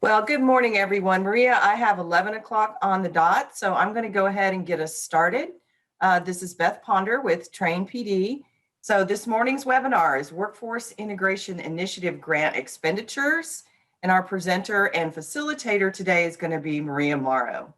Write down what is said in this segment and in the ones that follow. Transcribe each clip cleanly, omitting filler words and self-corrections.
Well, good morning, everyone. Maria, I have 11 o'clock on the dot, so I'm going to go ahead and get us started. This is Beth Ponder with Train PD. So this morning's webinar is Workforce Integration Initiative Grant Expenditures, and our presenter and facilitator today is going to be Maria Morrow.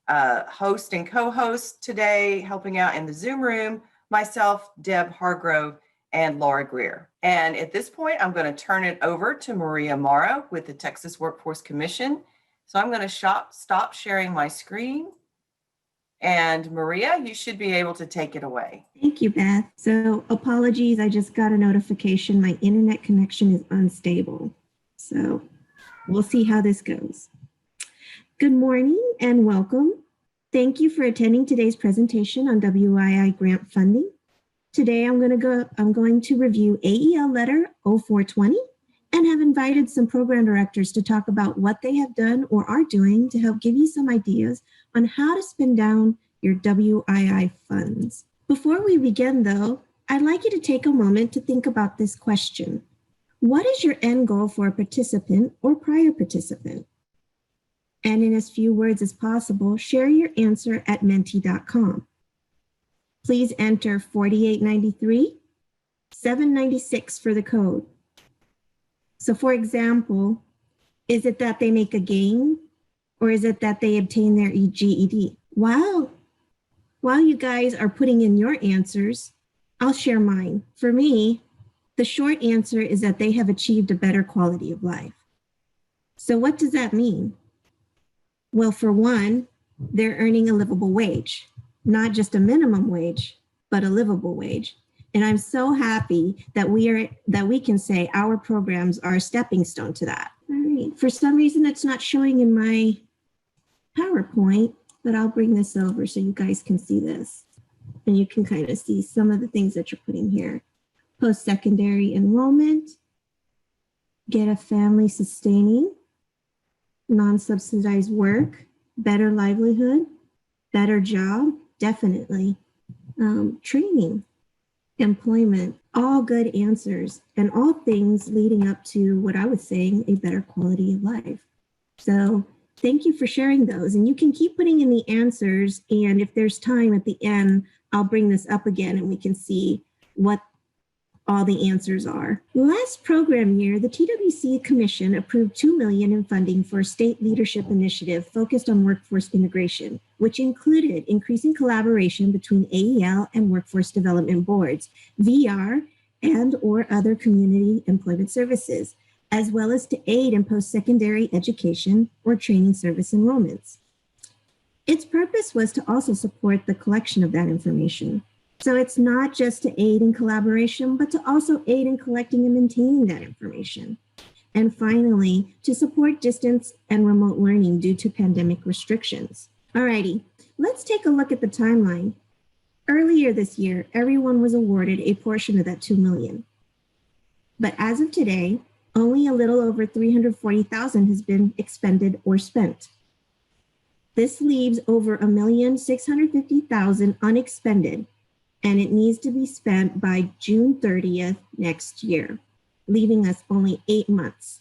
Host and co-host today, helping out in the Zoom room, myself, Deb Hargrove, and Laura Greer. And at this point, I'm going to turn it over to Maria Morrow with the Texas Workforce Commission. So I'm going to stop sharing my screen. And Maria, you should be able to take it away. Thank you, Beth. So apologies, I just got a notification. My internet connection is unstable. So we'll see how this goes. Good morning and welcome. Thank you for attending today's presentation on WII grant funding. Today, I'm going to review AEL Letter 0420 and have invited some program directors to talk about what they have done or are doing to help give you some ideas on how to spend down your WII funds. Before we begin, though, I'd like you to take a moment to think about this question. What is your end goal for a participant or prior participant? And in as few words as possible, share your answer at menti.com. Please enter 4893, 796 for the code. So for example, is it that they make a gain or is it that they obtain their GED? While you guys are putting in your answers, I'll share mine. For me, the short answer is that they have achieved a better quality of life. So what does that mean? Well, for one, they're earning a livable wage. Not just a minimum wage, but a livable wage. And I'm so happy that we can say our programs are a stepping stone to that. All right. For some reason, it's not showing in my PowerPoint, but I'll bring this over so you guys can see this. And you can kind of see some of the things that you're putting here. Post-secondary enrollment, get a family sustaining, non-subsidized work, better livelihood, better job, definitely. Training, employment, all good answers, and all things leading up to what I was saying, a better quality of life. So thank you for sharing those. And you can keep putting in the answers. And if there's time at the end, I'll bring this up again and we can see what all the answers are. Last program year, the TWC Commission approved $2 million in funding for a state leadership initiative focused on workforce integration, which included increasing collaboration between AEL and workforce development boards, VR, and or other community employment services, as well as to aid in post-secondary education or training service enrollments. Its purpose was to also support the collection of that information. So it's not just to aid in collaboration, but to also aid in collecting and maintaining that information. And finally, to support distance and remote learning due to pandemic restrictions. Alrighty, let's take a look at the timeline. Earlier this year, everyone was awarded a portion of that $2 million. But as of today, only a little over $340,000 has been expended or spent. This leaves over $1,650,000 unexpended, and it needs to be spent by June 30th next year, leaving us only 8 months.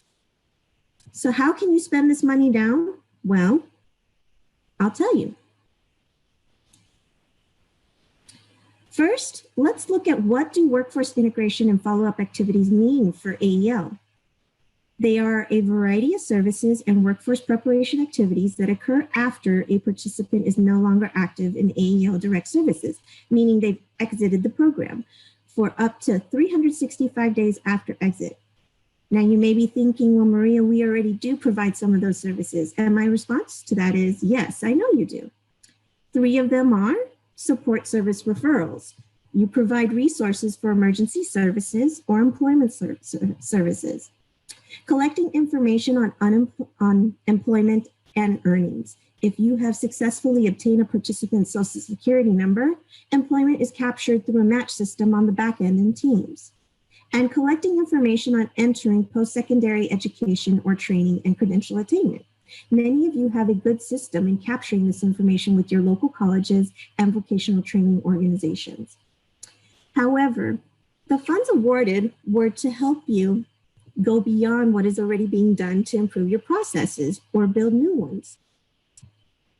So how can you spend this money down? Well, I'll tell you. First, let's look at what do workforce integration and follow-up activities mean for AEL. They are a variety of services and workforce preparation activities that occur after a participant is no longer active in AEL direct services, meaning they've exited the program for up to 365 days after exit. Now you may be thinking, well, Maria, we already do provide some of those services. And my response to that is, yes, I know you do. 3 of them are support service referrals. You provide resources for emergency services or employment services. Collecting information on employment and earnings. If you have successfully obtained a participant's Social Security number, employment is captured through a match system on the back end in Teams. And collecting information on entering post-secondary education or training and credential attainment. Many of you have a good system in capturing this information with your local colleges and vocational training organizations. However, the funds awarded were to help you go beyond what is already being done to improve your processes or build new ones.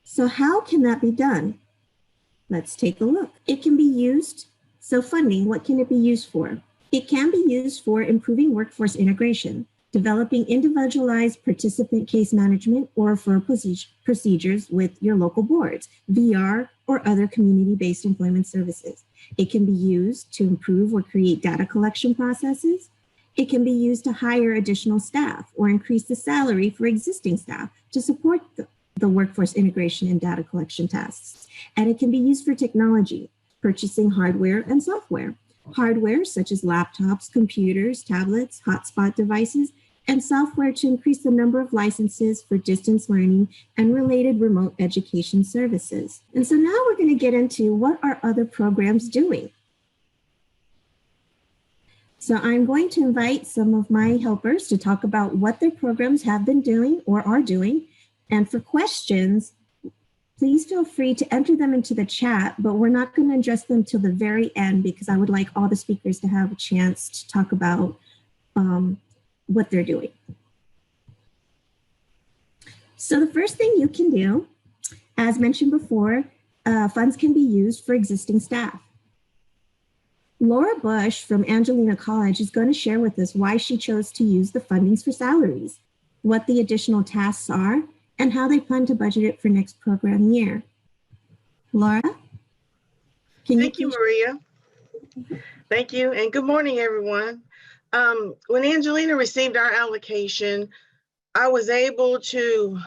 So how can that be done? Let's take a look. It can be used, so funding, what can it be used for? It can be used for improving workforce integration, developing individualized participant case management or referral procedures with your local boards, VR, or other community-based employment services. It can be used to improve or create data collection processes. It can be used to hire additional staff or increase the salary for existing staff to support the workforce integration and data collection tasks. And it can be used for technology, purchasing hardware and software. Hardware such as laptops, computers, tablets, hotspot devices, and software to increase the number of licenses for distance learning and related remote education services. And so now we're going to get into what are other programs doing. So I'm going to invite some of my helpers to talk about what their programs have been doing or are doing. And for questions, please feel free to enter them into the chat, but we're not going to address them till the very end because I would like all the speakers to have a chance to talk about what they're doing. So the first thing you can do, as mentioned before, funds can be used for existing staff. Laura Bush from Angelina College is going to share with us why she chose to use the fundings for salaries, what the additional tasks are, and how they plan to budget it for next program year. Laura? Thank you, Maria. Thank you, and good morning, everyone. When Angelina received our allocation, I was able to,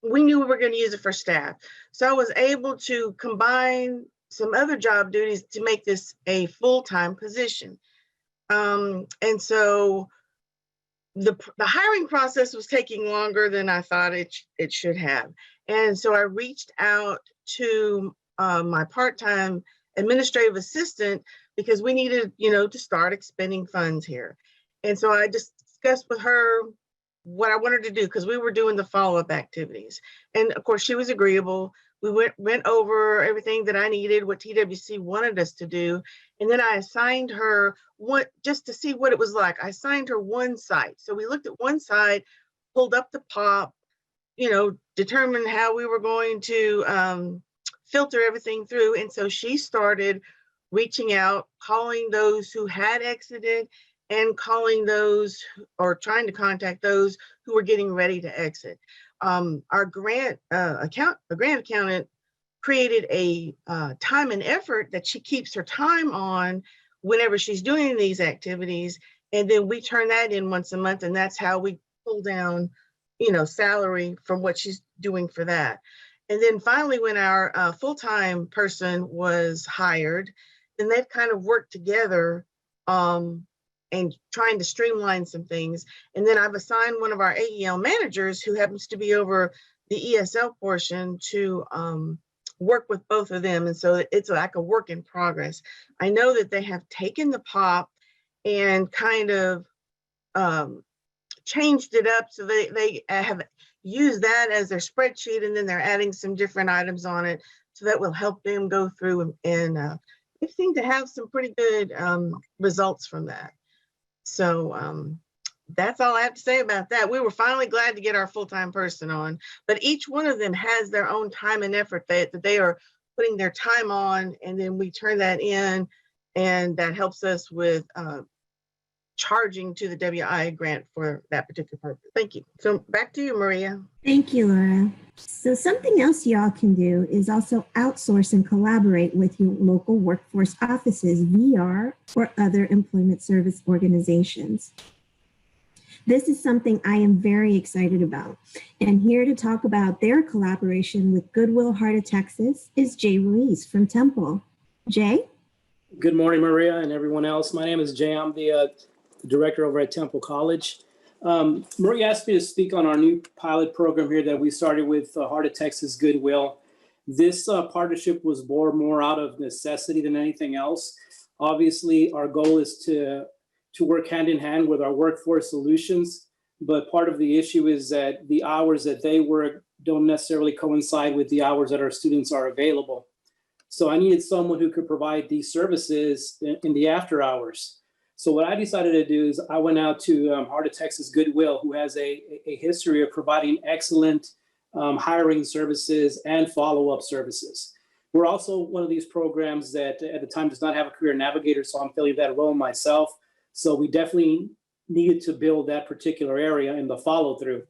we knew we were going to use it for staff. So I was able to combine some other job duties to make this a full-time position. And so the hiring process was taking longer than I thought it should have. And so I reached out to my part-time administrative assistant because we needed, to start expending funds here. And so I discussed with her what I wanted to do because we were doing the follow-up activities. And of course, she was agreeable. We went over everything that I needed, what TWC wanted us to do. And then I assigned her one, just to see what it was like. I assigned her one site. So we looked at one side, pulled up the POP, determined how we were going to filter everything through. And so she started reaching out, calling those who had exited and calling those or trying to contact those who were getting ready to exit. Our grant accountant created a time and effort that she keeps her time on whenever she's doing these activities. And then we turn that in once a month. And that's how we pull down, salary from what she's doing for that. And then finally, when our full-time person was hired, then they've kind of worked together and trying to streamline some things. And then I've assigned one of our AEL managers who happens to be over the ESL portion to work with both of them. And so it's like a work in progress. I know that they have taken the POP and kind of changed it up. So they have used that as their spreadsheet, and then they're adding some different items on it. So that will help them go through and they seem to have some pretty good results from that. So that's all I have to say about that. We were finally glad to get our full-time person on, but each one of them has their own time and effort that they are putting their time on, and then we turn that in, and that helps us with charging to the WI grant for that particular purpose. Thank you. So back to you, Maria. Thank you, Laura. So something else y'all can do is also outsource and collaborate with your local workforce offices, VR, or other employment service organizations. This is something I am very excited about. And here to talk about their collaboration with Goodwill Heart of Texas is Jay Ruiz from Temple. Jay? Good morning, Maria and everyone else. My name is Jay. I'm the director over at Temple College. Maria asked me to speak on our new pilot program here that we started with Heart of Texas Goodwill. This partnership was born more out of necessity than anything else. Obviously, our goal is to work hand in hand with our workforce solutions, but part of the issue is that the hours that they work don't necessarily coincide with the hours that our students are available. So I needed someone who could provide these services in the after hours. So what I decided to do is I went out to Heart of Texas Goodwill, who has a history of providing excellent hiring services and follow-up services. We're also one of these programs that at the time does not have a career navigator, so I'm filling that role myself. So we definitely needed to build that particular area in the follow-through.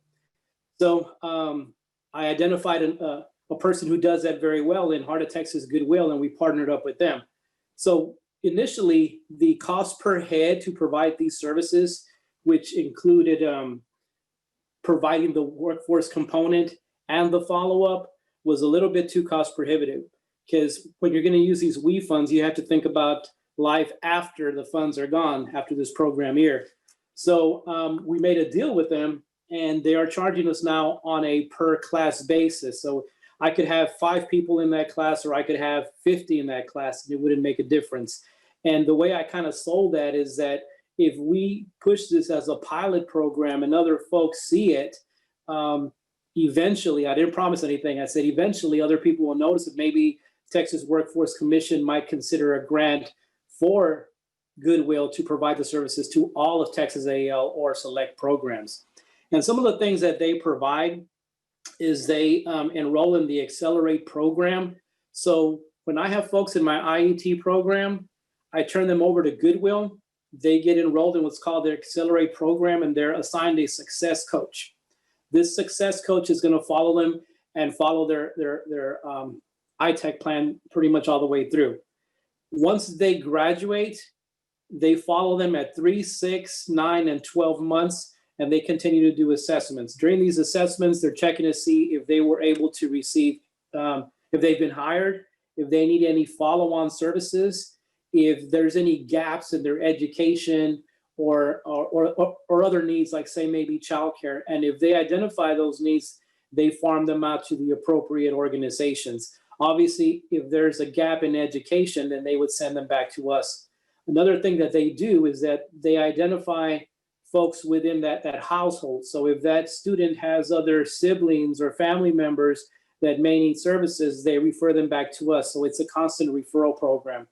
So I identified a person who does that very well in Heart of Texas Goodwill, and we partnered up with them. So initially, the cost per head to provide these services, which included providing the workforce component and the follow-up, was a little bit too cost prohibitive. Because when you're going to use these WE funds, you have to think about life after the funds are gone, after this program year. So we made a deal with them, and they are charging us now on a per class basis. So I could have 5 people in that class, or I could have 50 in that class, and it wouldn't make a difference. And the way I kind of sold that is that if we push this as a pilot program and other folks see it, eventually, I didn't promise anything. I said eventually other people will notice that maybe Texas Workforce Commission might consider a grant for Goodwill to provide the services to all of Texas AL or select programs. And some of the things that they provide is they enroll in the Accelerate program. So when I have folks in my IET program, I turn them over to Goodwill. They get enrolled in what's called their Accelerate program, and they're assigned a success coach. This success coach is going to follow them and follow their ITech plan pretty much all the way through. Once they graduate, they follow them at 3, 6, 9, and 12 months, and they continue to do assessments. During these assessments, they're checking to see if they were able to receive, if they've been hired, if they need any follow-on services, if there's any gaps in their education or other needs, like say maybe childcare. And if they identify those needs, they farm them out to the appropriate organizations. Obviously, if there's a gap in education, then they would send them back to us. Another thing that they do is that they identify folks within that household. So if that student has other siblings or family members that may need services, they refer them back to us. So it's a constant referral program.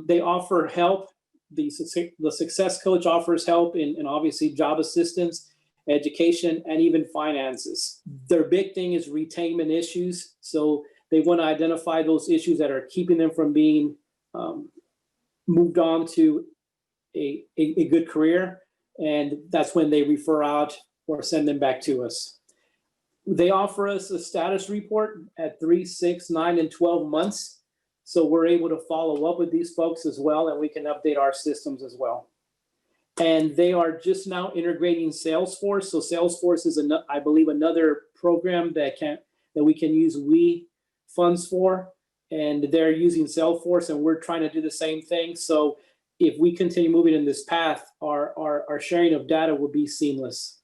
They offer help. The success coach offers help in obviously job assistance, education, and even finances. Their big thing is retainment issues. So they want to identify those issues that are keeping them from being moved on to a good career. And that's when they refer out or send them back to us. They offer us a status report at 3, 6, 9, and 12 months. So we're able to follow up with these folks as well, and we can update our systems as well. And they are just now integrating Salesforce. So Salesforce is, I believe, another program that we can use WE funds for. And they're using Salesforce, and we're trying to do the same thing. So if we continue moving in this path, our sharing of data will be seamless.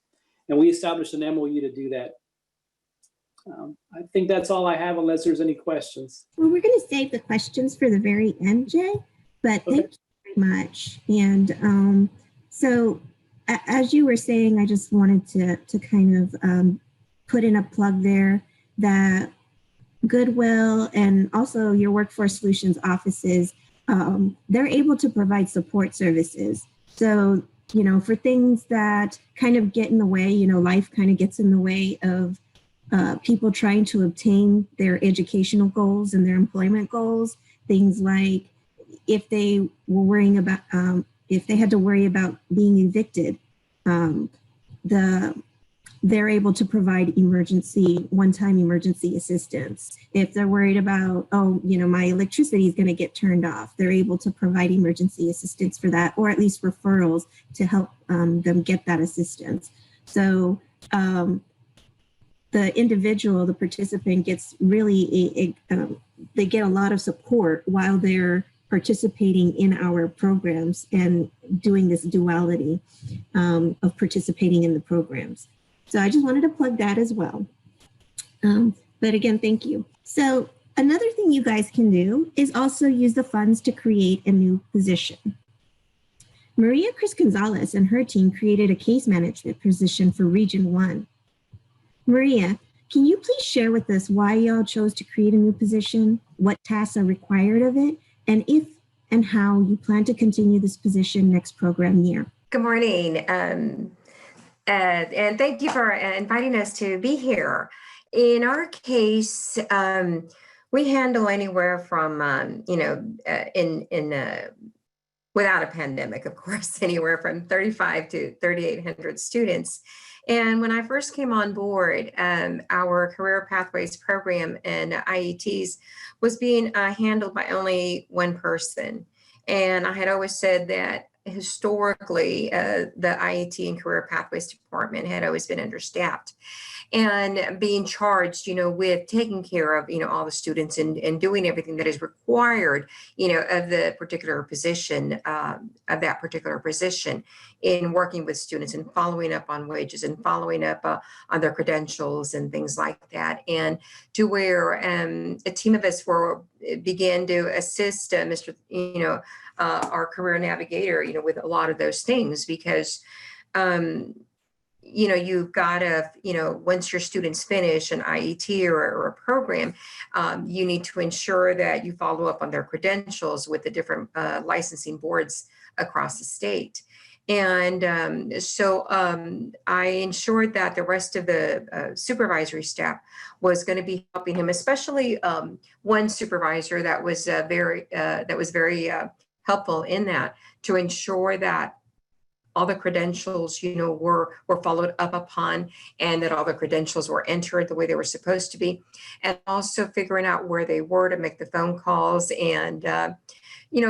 And we established an MOU to do that. I think that's all I have, unless there's any questions. Well, we're going to save the questions for the very end, Jay, but thank you very much. And so as you were saying, I just wanted to kind of put in a plug there that Goodwill and also your Workforce Solutions offices, they're able to provide support services. So, for things that kind of get in the way, life kind of gets in the way of people trying to obtain their educational goals and their employment goals, things like if they were worrying about, if they had to worry about being evicted, they're able to provide one-time emergency assistance. If they're worried about, my electricity is going to get turned off, they're able to provide emergency assistance for that, or at least referrals to help them get that assistance. So the individual, the participant gets really, they get a lot of support while they're participating in our programs and doing this duality of participating in the programs. So I just wanted to plug that as well. But again, thank you. So another thing you guys can do is also use the funds to create a new position. Maria Chris Gonzalez and her team created a case management position for Region 1. Maria, can you please share with us why y'all chose to create a new position, what tasks are required of it, and and how you plan to continue this position next program year. Good morning, and thank you for inviting us to be here. In our case, we handle anywhere from, without a pandemic, of course, anywhere from 35 to 3,800 students. And when I first came on board, our Career Pathways program and IETs was being handled by only one person. And I had always said that historically, the IET and Career Pathways department had always been understaffed, and being charged, with taking care of, all the students and doing everything that is required, of the particular position, of that particular position in working with students and following up on wages and following up on their credentials and things like that. And to where a team of us began to assist Mr. Our career navigator, with a lot of those things, because you've got to, once your students finish an IET or a program, you need to ensure that you follow up on their credentials with the different licensing boards across the state. And so I ensured that the rest of the supervisory staff was going to be helping him, especially one supervisor that was very helpful in that, to ensure that all the credentials, were followed up upon, and that all the credentials were entered the way they were supposed to be, and also figuring out where they were to make the phone calls. And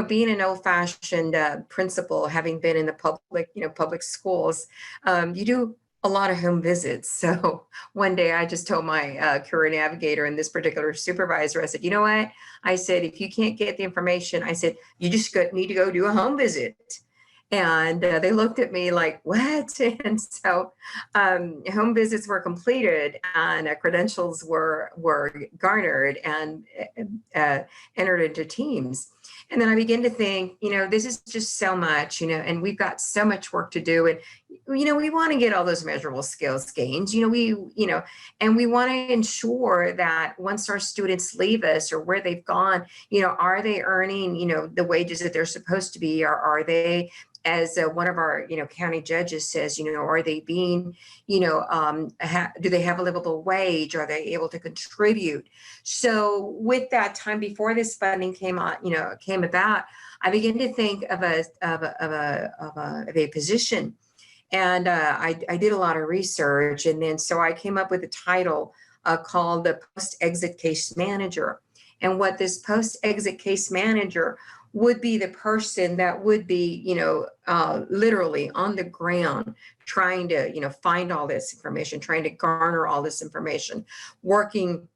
being an old-fashioned principal, having been in the public schools, you do a lot of home visits. So one day I just told my career navigator and this particular supervisor, I said, you know what? I said, if you can't get the information, I said, you just need to go do a home visit. And they looked at me like, what? And so home visits were completed, and credentials were garnered and entered into teams. And then I began to think, this is just so much, and we've got so much work to do. And, we want to get all those measurable skills gains, and we want to ensure that once our students leave us or where they've gone, are they earning, the wages that they're supposed to be, or are they, as one of our, county judges says, are they being, do they have a livable wage? Are they able to contribute? So with that time before this funding came about, I began to think of a position, and I did a lot of research, and then so I came up with a title called the Post-Exit Case Manager. And what this post-exit case manager would be, the person that would be, literally on the ground trying to, find all this information, trying to garner all this information, working,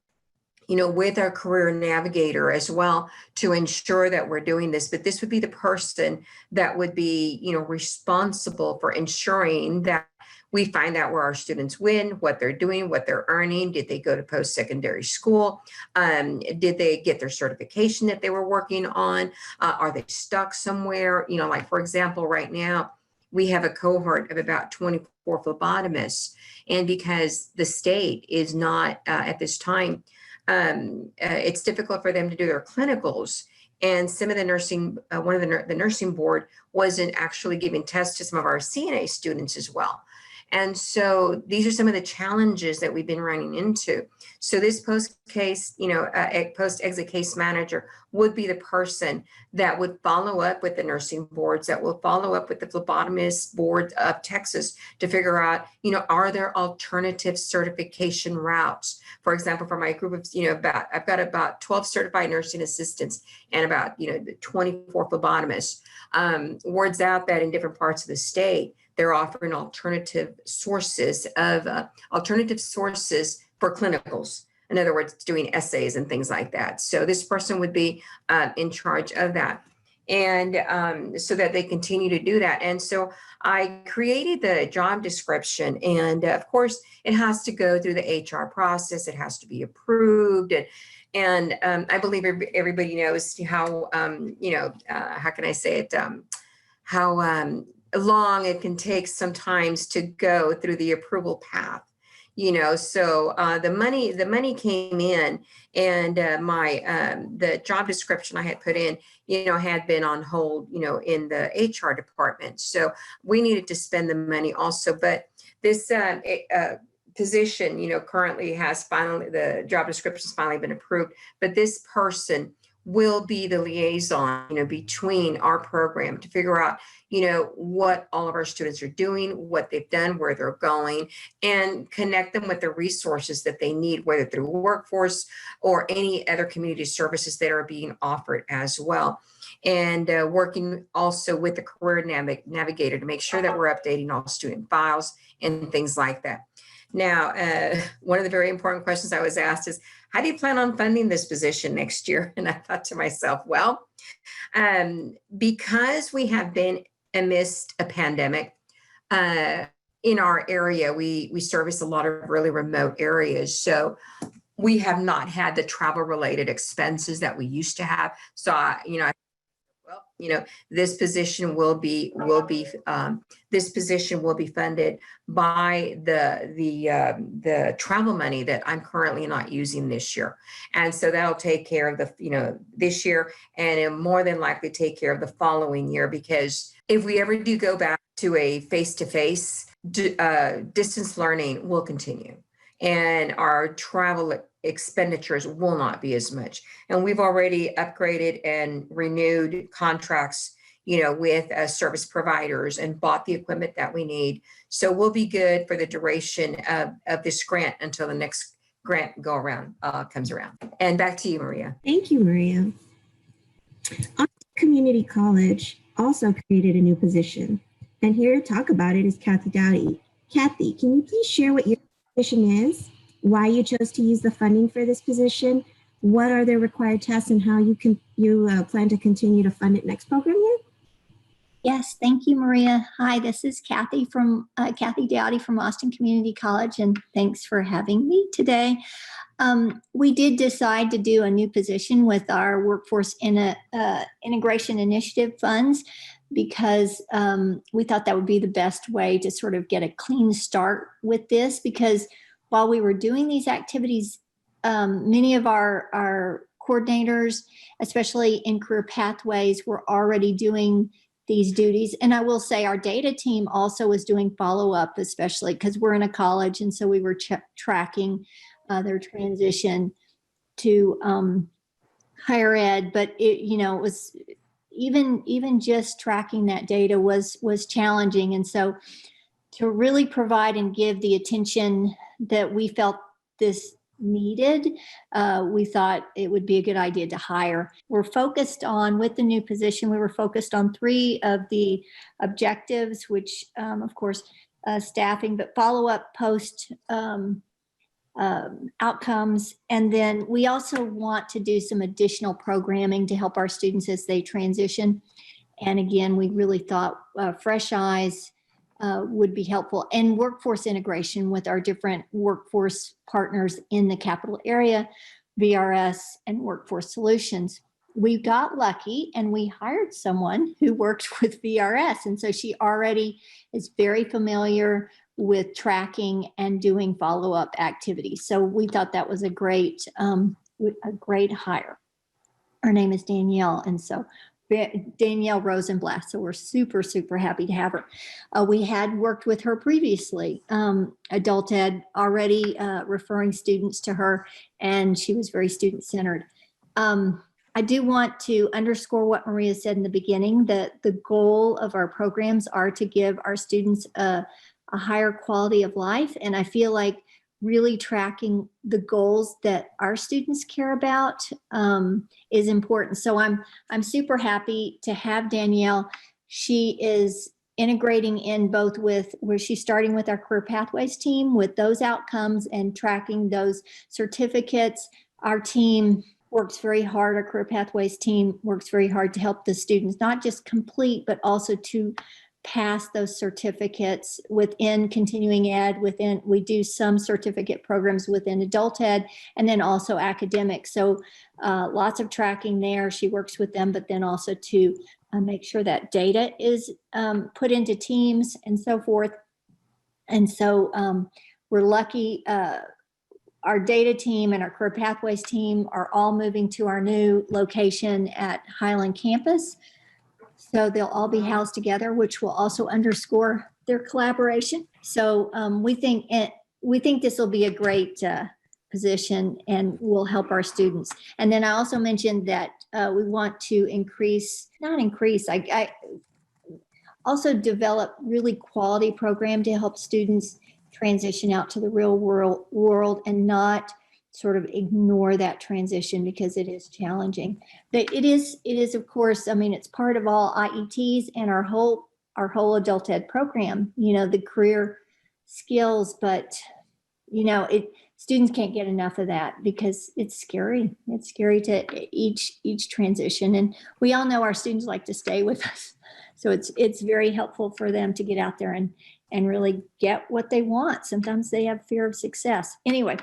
with our career navigator as well to ensure that we're doing this. But this would be the person that would be, responsible for ensuring that we find out where our students win, what they're doing, what they're earning. Did they go to post-secondary school? Did they get their certification that they were working on? Are they stuck somewhere? Like, for example, right now, we have a cohort of about 24 phlebotomists. And because the state is not, at this time, it's difficult for them to do their clinicals. And some of the nursing, one of the nursing board wasn't actually giving tests to some of our CNA students as well. And so these are some of the challenges that we've been running into. So this post-exit case manager would be the person that would follow up with the nursing boards, that will follow up with the phlebotomist board of Texas to figure out, are there alternative certification routes? For example, for my group of, I've got about 12 certified nursing assistants and about, 24 phlebotomists. Words out that in different parts of the state, they're offering alternative sources for clinicals. In other words, doing essays and things like that. So this person would be in charge of that. And so that they continue to do that. And so I created the job description. And of course, it has to go through the HR process. It has to be approved. And I believe everybody knows how, how can I say it, how long it can take sometimes to go through the approval path. So the money came in, and the job description I had put in, had been on hold, in the HR department. So we needed to spend the money also. But this position, currently the job description has finally been approved. But this person will be the liaison, between our program to figure out, what all of our students are doing, what they've done, where they're going, and connect them with the resources that they need, whether through workforce or any other community services that are being offered as well. And working also with the career navigator to make sure that we're updating all student files and things like that. Now, one of the very important questions I was asked is, how do you plan on funding this position next year? And I thought to myself, well, because we have been amidst a pandemic, in our area, we service a lot of really remote areas. So we have not had the travel related expenses that we used to have. So, this position will be funded by the travel money that I'm currently not using this year, and so that'll take care of this year, and it'll more than likely take care of the following year, because if we ever do go back to a face-to-face, distance learning will continue, and our travel expenditures will not be as much. And we've already upgraded and renewed contracts, with service providers, and bought the equipment that we need. So we'll be good for the duration of this grant until the next grant go around comes around. And back to you, Maria. Thank you, Maria. Austin Community College also created a new position. And here to talk about it is Kathy Dowdy. Kathy, can you please share what your position is, why you chose to use the funding for this position, what are the required tasks, and how you plan to continue to fund it next program year? Yes, thank you, Maria. Hi, this is Kathy Kathy Dowdy from Austin Community College, and thanks for having me today. We did decide to do a new position with our Workforce Integration Initiative funds, because we thought that would be the best way to sort of get a clean start with this, because while we were doing these activities, many of our coordinators, especially in career pathways, were already doing these duties. And I will say our data team also was doing follow-up, especially because we're in a college. And so we were tracking their transition to higher ed. But it was even just tracking that data was challenging. And so to really provide and give the attention that we felt this needed, we thought it would be a good idea to hire. We're focused on, with the new position, we were focused on 3 of the objectives, which of course, staffing, but follow-up post outcomes. And then we also want to do some additional programming to help our students as they transition. And again, we really thought fresh eyes would be helpful, and workforce integration with our different workforce partners in the capital area, VRS and Workforce Solutions. We got lucky and we hired someone who worked with VRS. And so she already is very familiar with tracking and doing follow-up activities. So we thought that was a great hire. Her name is Danielle. And so Danielle Rosenblatt. So we're super, super happy to have her. We had worked with her previously, adult ed, already referring students to her, and she was very student-centered. I do want to underscore what Maria said in the beginning, that the goal of our programs are to give our students a higher quality of life. And I feel like really tracking the goals that our students care about is important. So I'm super happy to have Danielle. She is integrating in both with where she's starting with our career pathways team with those outcomes and tracking those certificates. Our team works very hard. Our career pathways team works very hard to help the students not just complete, but also to pass those certificates within continuing ed, we do some certificate programs within adult ed, and then also academic. So lots of tracking there. She works with them, but then also to make sure that data is put into teams and so forth. And so we're lucky. Our data team and our career pathways team are all moving to our new location at Highland campus. So they'll all be housed together, which will also underscore their collaboration. So we think this will be a great position and will help our students. And then I also mentioned that we want to I also develop really quality program to help students transition out to the real world and not sort of ignore that transition because it is challenging. But it is of course, I mean, it's part of all IETs and our whole adult ed program, the career skills, but students can't get enough of that because it's scary. It's scary to each transition. And we all know our students like to stay with us. So it's very helpful for them to get out there and really get what they want. Sometimes they have fear of success. Anyway,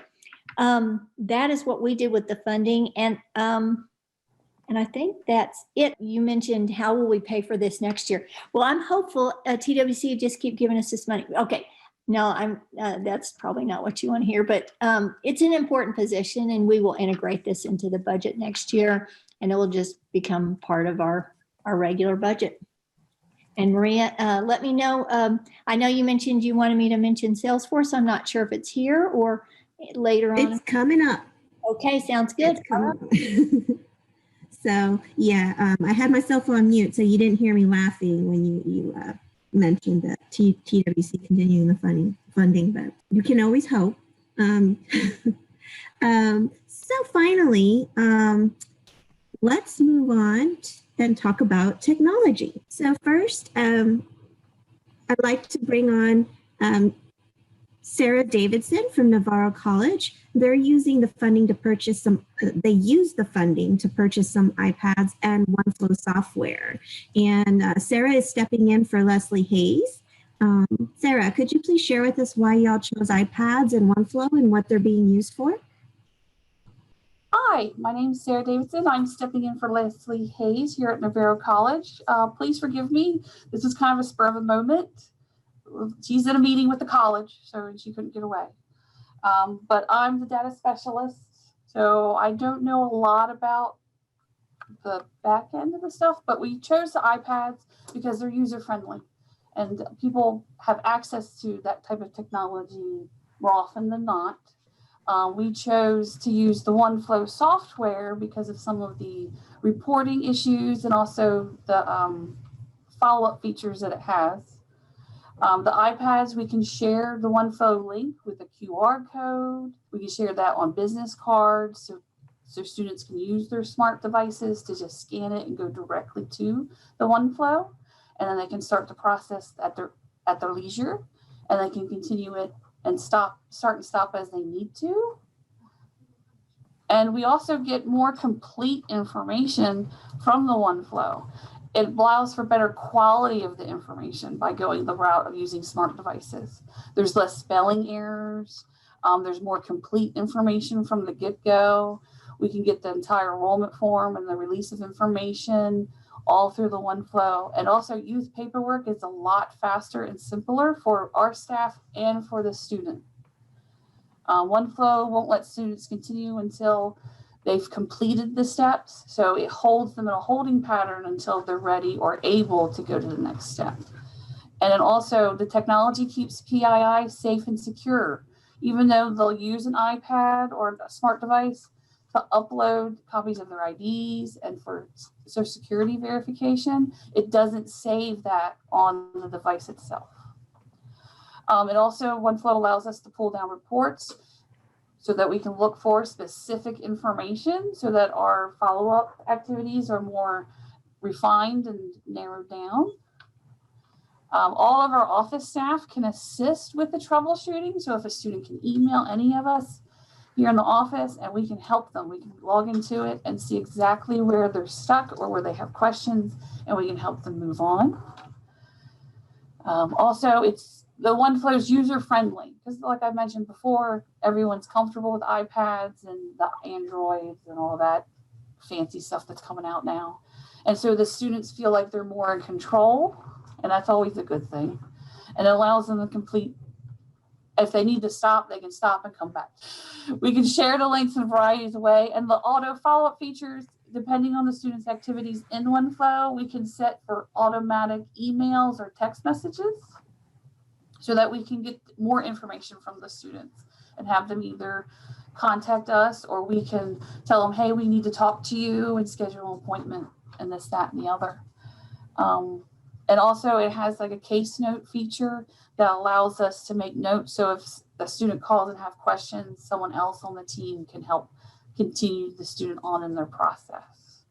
that is what we did with the funding. And I think that's it. You mentioned how will we pay for this next year? Well, I'm hopeful TWC just keep giving us this money. Okay. No, that's probably not what you want to hear, but it's an important position and we will integrate this into the budget next year and it will just become part of our regular budget. And Maria, let me know. I know you mentioned you wanted me to mention Salesforce. I'm not sure if it's here or later on. It's coming up. Okay, sounds good. So yeah, I had myself on mute, so you didn't hear me laughing when you mentioned that TWC continuing the funding, but you can always hope. So finally, let's move on and talk about technology. So first, I'd like to bring on Sarah Davidson from Navarro College. They're using the funding to purchase they use the funding to purchase some iPads and OneFlow software. And Sarah is stepping in for Leslie Hayes. Sarah, could you please share with us why y'all chose iPads and OneFlow and what they're being used for? Hi, my name is Sarah Davidson. I'm stepping in for Leslie Hayes here at Navarro College. Please forgive me. This is kind of a spur of the moment. She's in a meeting with the college, so she couldn't get away. But I'm the data specialist, so I don't know a lot about the back end of the stuff, but we chose the iPads because they're user-friendly and people have access to that type of technology more often than not. We chose to use the OneFlow software because of some of the reporting issues and also the follow-up features that it has. The iPads, we can share the OneFlow link with a QR code. We can share that on business cards so students can use their smart devices to just scan it and go directly to the OneFlow. And then they can start the process at their leisure, and they can continue it and start and stop as they need to. And we also get more complete information from the OneFlow. It allows for better quality of the information by going the route of using smart devices. There's less spelling errors. There's more complete information from the get-go. We can get the entire enrollment form and the release of information all through the OneFlow. And also youth paperwork is a lot faster and simpler for our staff and for the student. OneFlow won't let students continue until they've completed the steps. So it holds them in a holding pattern until they're ready or able to go to the next step. And then also the technology keeps PII safe and secure. Even though they'll use an iPad or a smart device to upload copies of their IDs and for Social Security verification, it doesn't save that on the device itself. And also OneFlow allows us to pull down reports so that we can look for specific information so that our follow-up activities are more refined and narrowed down. All of our office staff can assist with the troubleshooting. So if a student can email any of us here in the office and we can help them, we can log into it and see exactly where they're stuck or where they have questions, and we can help them move on. Also, the OneFlow is user-friendly because, like I mentioned before, everyone's comfortable with iPads and the Androids and all that fancy stuff that's coming out now. And so the students feel like they're more in control, and that's always a good thing. And it allows them to complete if they need to stop, they can stop and come back. We can share the links in a variety of ways. And the auto follow-up features, depending on the student's activities in OneFlow, we can set for automatic emails or text messages so that we can get more information from the students and have them either contact us, or we can tell them, hey, we need to talk to you and schedule an appointment and this, that, and the other. And also it has like a case note feature that allows us to make notes. So if a student calls and have questions, someone else on the team can help continue the student on in their process.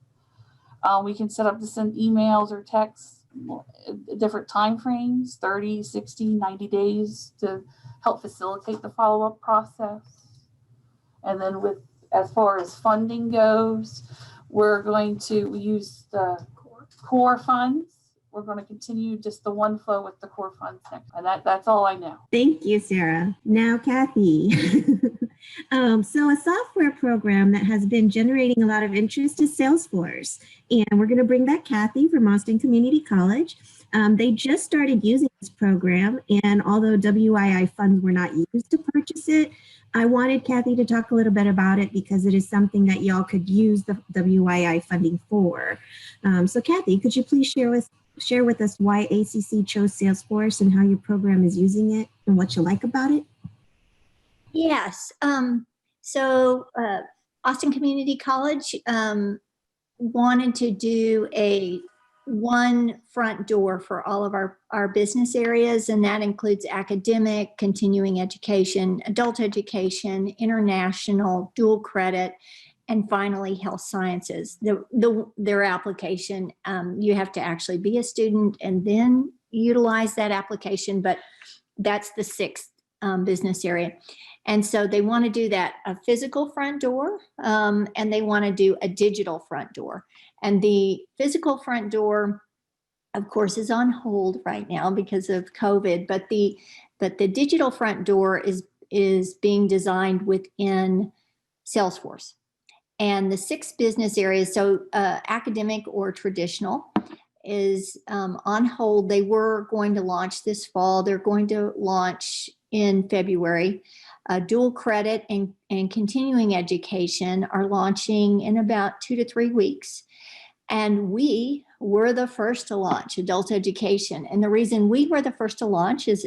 We can set up to send emails or texts, different time frames, 30, 60, 90 days, to help facilitate the follow-up process. And then as far as funding goes, we're going to use the core funds. We're going to continue just the OneFlow with the core funds next. And that's all I know. Thank you, Sarah. Now, Kathy. So a software program that has been generating a lot of interest is Salesforce. And we're going to bring back Kathy from Austin Community College. They just started using this program, and although WII funds were not used to purchase it, I wanted Kathy to talk a little bit about it because it is something that y'all could use the WII funding for. So Kathy, could you please share with us why ACC chose Salesforce and how your program is using it and what you like about it? Yes. So Austin Community College wanted to do a one front door for all of our business areas, and that includes academic, continuing education, adult education, international, dual credit, and finally health sciences. Their application, you have to actually be a student and then utilize that application, but that's the sixth business area. And so they want to do that, a physical front door, and they want to do a digital front door. And the physical front door, of course, is on hold right now because of COVID, but the digital front door is being designed within Salesforce. And the 6 business areas, so academic or traditional, is on hold. They were going to launch this fall. They're going to launch in February. Dual credit and continuing education are launching in about 2 to 3 weeks. And we were the first to launch adult education. And the reason we were the first to launch is,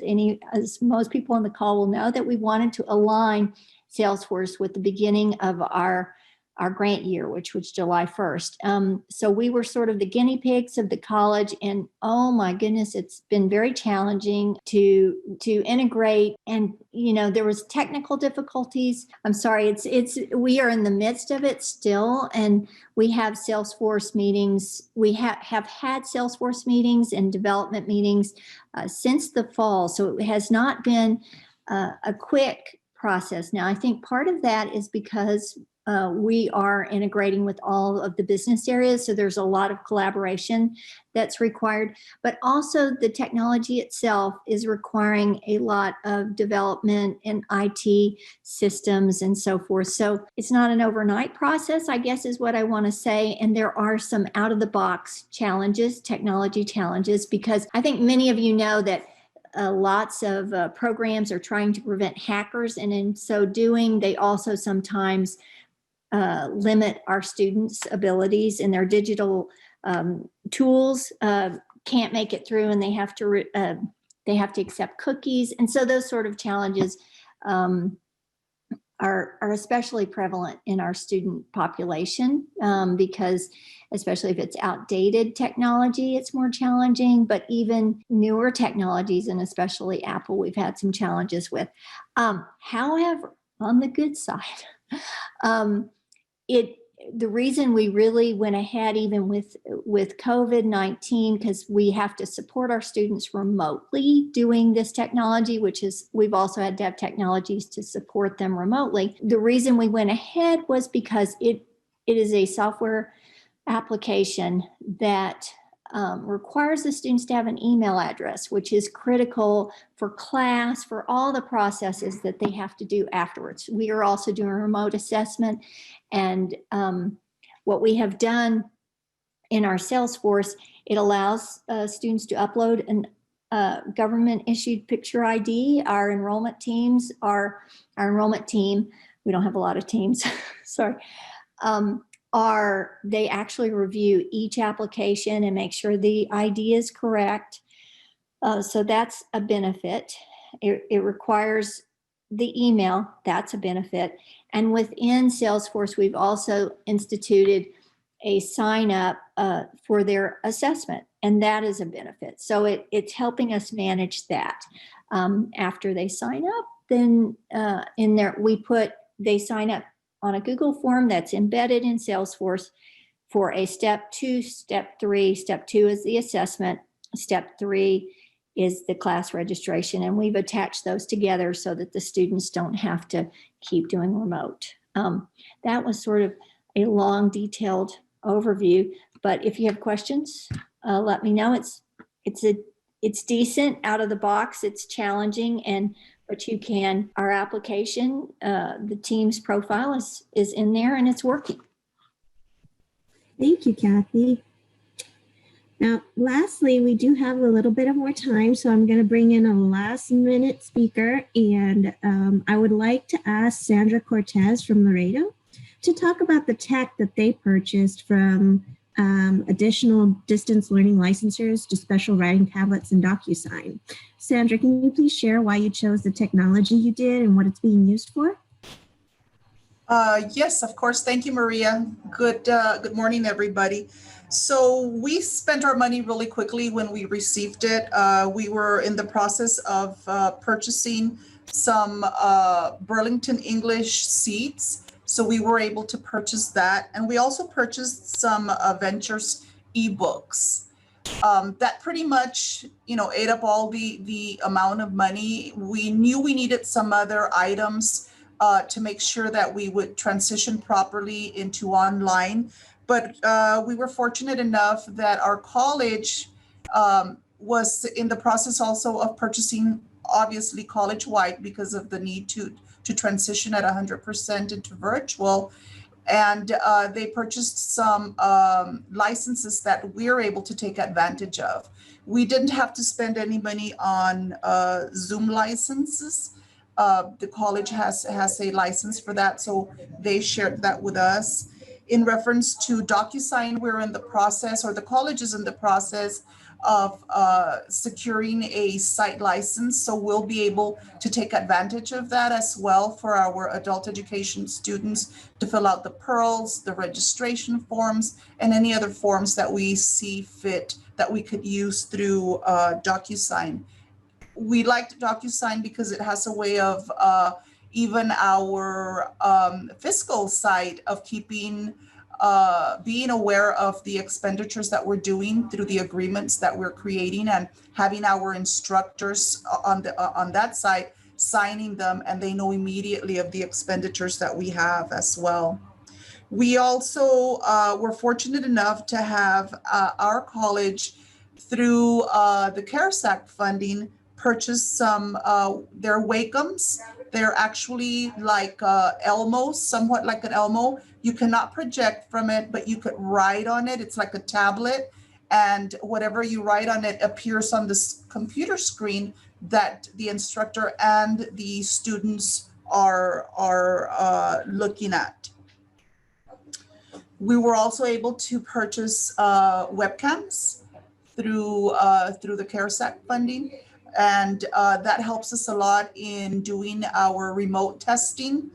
as most people on the call will know, that we wanted to align Salesforce with the beginning of our grant year, which was July 1st. So we were sort of the guinea pigs of the college, and oh my goodness, it's been very challenging to integrate. And there was technical difficulties. I'm sorry, we are in the midst of it still, and we have Salesforce meetings. We have had Salesforce meetings and development meetings since the fall, so it has not been a quick process. Now, I think part of that is because we are integrating with all of the business areas, so there's a lot of collaboration that's required, but also the technology itself is requiring a lot of development in IT systems and so forth. So it's not an overnight process, I guess is what I want to say. And there are some out-of-the-box challenges, technology challenges, because I think many of you know that lots of programs are trying to prevent hackers, and in so doing, they also sometimes limit our students' abilities, and their digital tools can't make it through, and they have to accept cookies. And so those sort of challenges are especially prevalent in our student population because especially if it's outdated technology, it's more challenging, but even newer technologies, and especially Apple, we've had some challenges with. However, on the good side, the reason we really went ahead even with COVID-19, because we have to support our students remotely doing this technology, which is, we've also had to have technologies to support them remotely. The reason we went ahead was because it is a software application that requires the students to have an email address, which is critical for class, for all the processes that they have to do afterwards. We are also doing a remote assessment, and what we have done in our Salesforce, it allows students to upload government issued picture ID. Our enrollment team, we don't have a lot of teams, sorry, they actually review each application and make sure the ID is correct. So that's a benefit. It requires the email, that's a benefit. And within Salesforce, we've also instituted a sign up for their assessment, and that is a benefit. So it's helping us manage that. After they sign up, then in there, they sign up on a Google form that's embedded in Salesforce for a step 2, step 3. Step 2 is the assessment. Step 3 is the class registration. And we've attached those together so that the students don't have to keep doing remote. That was sort of a long, detailed overview, but if you have questions, let me know. It's decent out of the box. It's challenging, but our application, the team's profile is in there and it's working. Thank you, Kathy. Now, lastly, we do have a little bit of more time, so I'm going to bring in a last minute speaker, and I would like to ask Sandra Cortez from Laredo to talk about the tech that they purchased from additional distance learning licensures to special writing tablets and DocuSign. Sandra, can you please share why you chose the technology you did and what it's being used for? Yes, of course. Thank you, Maria. Good morning, everybody. So we spent our money really quickly when we received it. We were in the process of purchasing some Burlington English seats. So we were able to purchase that. And we also purchased some Ventures ebooks. That pretty much, ate up all the amount of money. We knew we needed some other items to make sure that we would transition properly into online. But we were fortunate enough that our college was in the process also of purchasing, obviously college-wide, because of the need to transition at 100% into virtual. And they purchased some licenses that we're able to take advantage of. We didn't have to spend any money on Zoom licenses. The college has a license for that, so they shared that with us. In reference to DocuSign, we're in the process, or the college is in the process of securing a site license, so we'll be able to take advantage of that as well for our adult education students to fill out the pearls, the registration forms, and any other forms that we see fit that we could use through DocuSign. We liked DocuSign because it has a way of even our fiscal side of keeping, being aware of the expenditures that we're doing through the agreements that we're creating, and having our instructors on that side signing them, and they know immediately of the expenditures that we have as well. We also were fortunate enough to have our college, through the CARES Act funding, purchase some their Wakems. They're actually like Elmo, somewhat like an Elmo. You cannot project from it, but you could write on it. It's like a tablet, and whatever you write on it appears on this computer screen that the instructor and the students are looking at. We were also able to purchase webcams through the CARES Act funding. And that helps us a lot in doing our remote testing,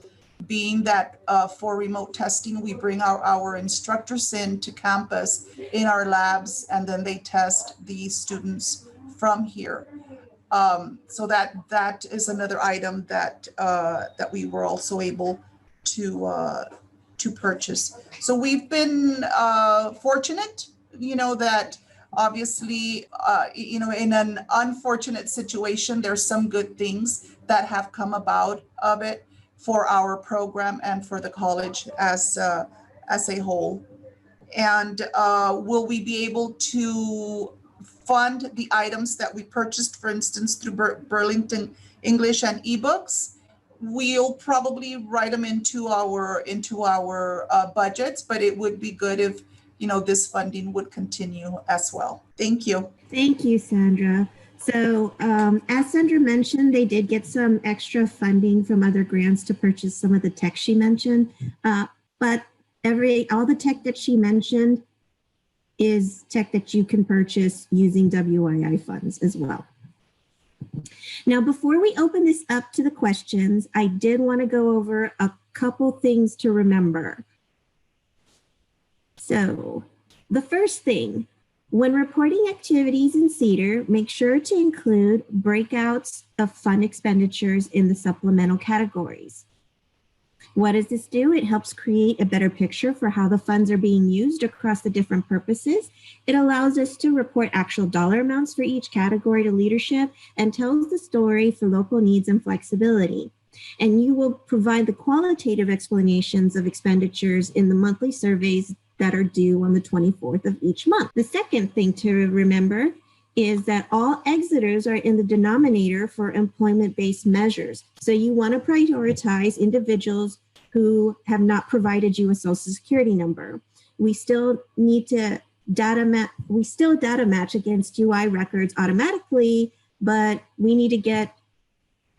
being that for remote testing, we bring our instructors in to campus in our labs, and then they test the students from here. So that is another item that we were also able to purchase. So we've been fortunate, that obviously, in an unfortunate situation, there's some good things that have come about of it for our program and for the college as a whole. And will we be able to fund the items that we purchased, for instance, through Burlington English and ebooks? We'll probably write them into our budgets, but it would be good if this funding would continue as well. Thank you. Thank you, Sandra. So as Sandra mentioned, they did get some extra funding from other grants to purchase some of the tech she mentioned. But all the tech that she mentioned is tech that you can purchase using WII funds as well. Now, before we open this up to the questions, I did want to go over a couple things to remember. So the first thing, when reporting activities in CEDAR, make sure to include breakouts of fund expenditures in the supplemental categories. What does this do? It helps create a better picture for how the funds are being used across the different purposes. It allows us to report actual dollar amounts for each category to leadership and tells the story for local needs and flexibility. And you will provide the qualitative explanations of expenditures in the monthly surveys that are due on the 24th of each month. The second thing to remember is that all exiters are in the denominator for employment-based measures. So you want to prioritize individuals who have not provided you a social security number. We still need to data match against UI records automatically, but we need to get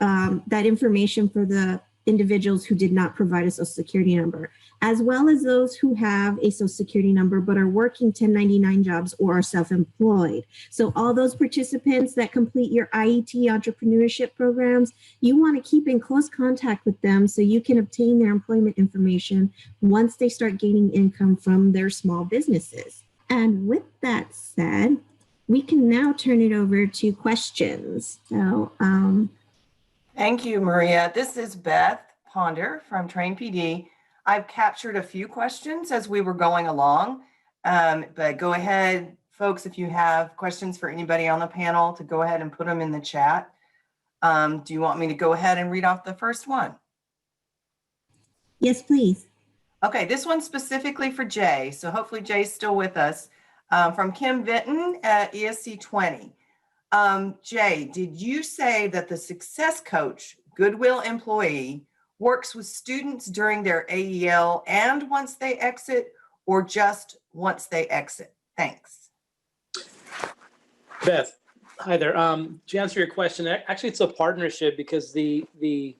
that information for the individuals who did not provide a social security number, as well as those who have a social security number but are working 1099 jobs or are self-employed. So all those participants that complete your IET entrepreneurship programs, you want to keep in close contact with them so you can obtain their employment information once they start gaining income from their small businesses. And with that said, we can now turn it over to questions. So, Thank you, Maria. This is Beth Ponder from Train PD. I've captured a few questions as we were going along, but go ahead, folks, if you have questions for anybody on the panel, to go ahead and put them in the chat. Do you want me to go ahead and read off the first one? yes, please. Okay, this one's specifically for Jay, so hopefully Jay's still with us. From Kim Vinton at ESC 20. Jay, did you say that the success coach, Goodwill employee, works with students during their AEL and once they exit, or just once they exit? Thanks. Beth, hi there. To answer your question, actually it's a partnership because the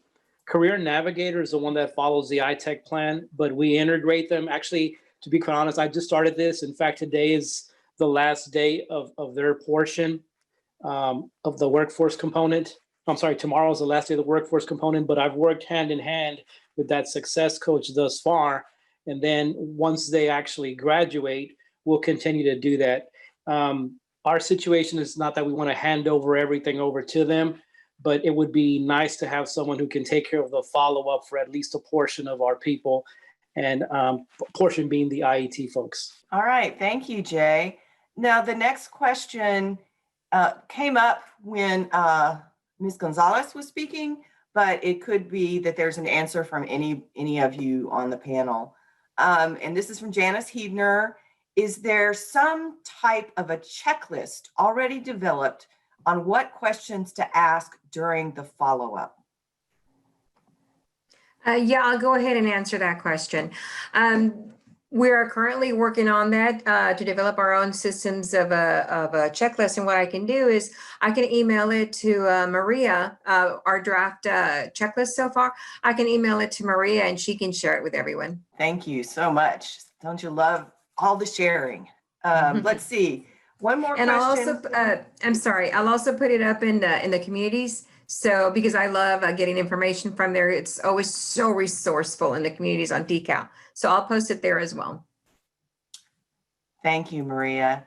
career navigator is the one that follows the iTech plan, but we integrate them. Actually, to be quite honest, I just started this. In fact, today is the last day of their portion of the workforce component. I'm sorry, tomorrow is the last day of the workforce component, but I've worked hand in hand with that success coach thus far. And then once they actually graduate, we'll continue to do that. Our situation is not that we want to hand over everything over to them, but it would be nice to have someone who can take care of the follow-up for at least a portion of our people, and portion being the IET folks. All right, thank you, Jay. Now, the next question came up when Ms. Gonzalez was speaking, but it could be that there's an answer from any of you on the panel. And this is from Janice Hebner. Is there some type of a checklist already developed on what questions to ask during the follow-up? Yeah, I'll go ahead and answer that question. We are currently working on that to develop our own systems of a checklist. And what I can do is I can email it to Maria, our draft checklist so far. I can email it to Maria and she can share it with everyone. Thank you so much. Don't you love all the sharing? Let's see. One more and question. I'll also, I'm sorry, I'll also put it up in the communities. So because I love getting information from there, it's always so resourceful in the communities on DeCal. So I'll post it there as well. Thank you, Maria.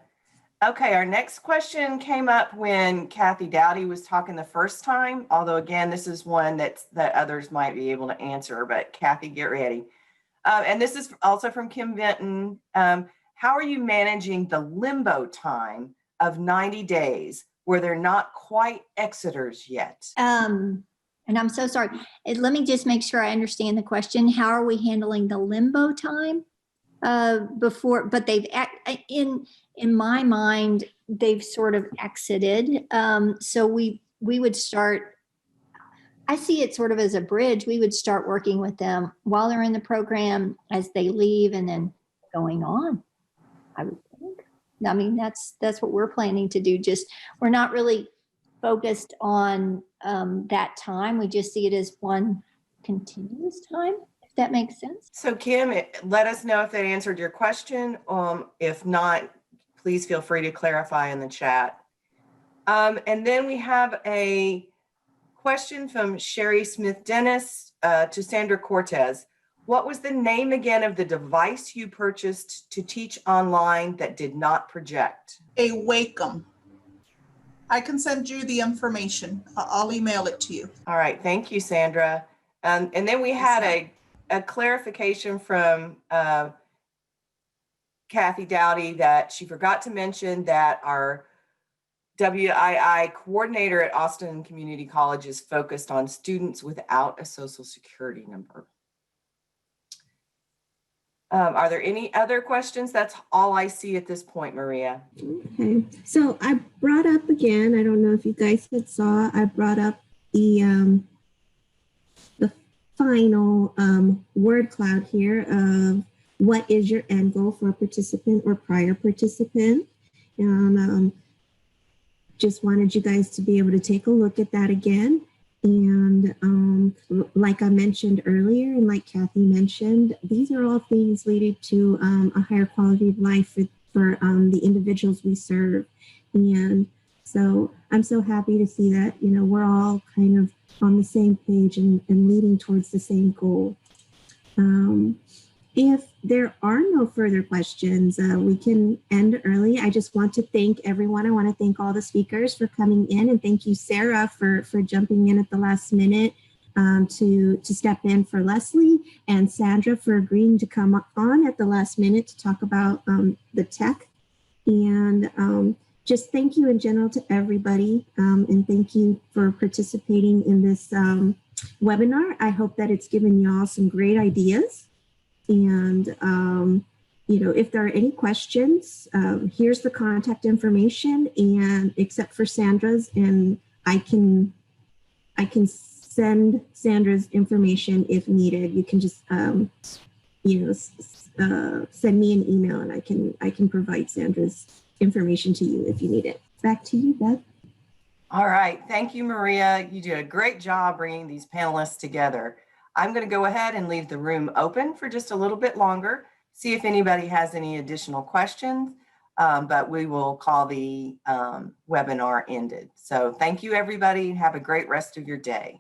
Okay, our next question came up when Kathy Dowdy was talking the first time, although again, this is one that others might be able to answer, but Kathy, get ready. And this is also from Kim Vinton. How are you managing the limbo time of 90 days where they're not quite exiters yet? And I'm so sorry. Let me just make sure I understand the question. How are we handling the limbo time before? But they've in my mind, they've sort of exited. So we would start. I see it sort of as a bridge. We would start working with them while they're in the program, as they leave, and then going on. I would think. I mean, that's what we're planning to do. Just we're not really focused on that time. We just see it as one continuous time, if that makes sense. So Kim, let us know if that answered your question. If not, please feel free to clarify in the chat. And then we have a question from Sherry Smith-Dennis to Sandra Cortez. What was the name again of the device you purchased to teach online that did not project? A Wacom. I can send you the information. I'll email it to you. All right, thank you, Sandra. And then we had a clarification from Kathy Dowdy that she forgot to mention that our WII coordinator at Austin Community College is focused on students without a social security number. Are there any other questions? That's all I see at this point, Maria. Okay, so I brought up again, I don't know if you guys had saw, I brought up the final word cloud here of what is your end goal for a participant or prior participant. And just wanted you guys to be able to take a look at that again. And like I mentioned earlier, and like Kathy mentioned, these are all things leading to a higher quality of life for the individuals we serve. And so I'm so happy to see that, you know, we're all kind of on the same page and leading towards the same goal. If there are no further questions, we can end early. I just want to thank everyone. I want to thank all the speakers for coming in, and thank you, Sarah, for jumping in at the last minute to step in for Leslie, and Sandra for agreeing to come on at the last minute to talk about the tech. And just thank you in general to everybody, and thank you for participating in this webinar. I hope that it's given y'all some great ideas. And, you know, if there are any questions, here's the contact information, and except for Sandra's, and I can send Sandra's information if needed. You can just, you know, send me an email, and I can provide Sandra's information to you if you need it. Back to you, Beth. All right, thank you, Maria. You did a great job bringing these panelists together. I'm going to go ahead and leave the room open for just a little bit longer, see if anybody has any additional questions, but we will call the webinar ended. So thank you, everybody. Have a great rest of your day.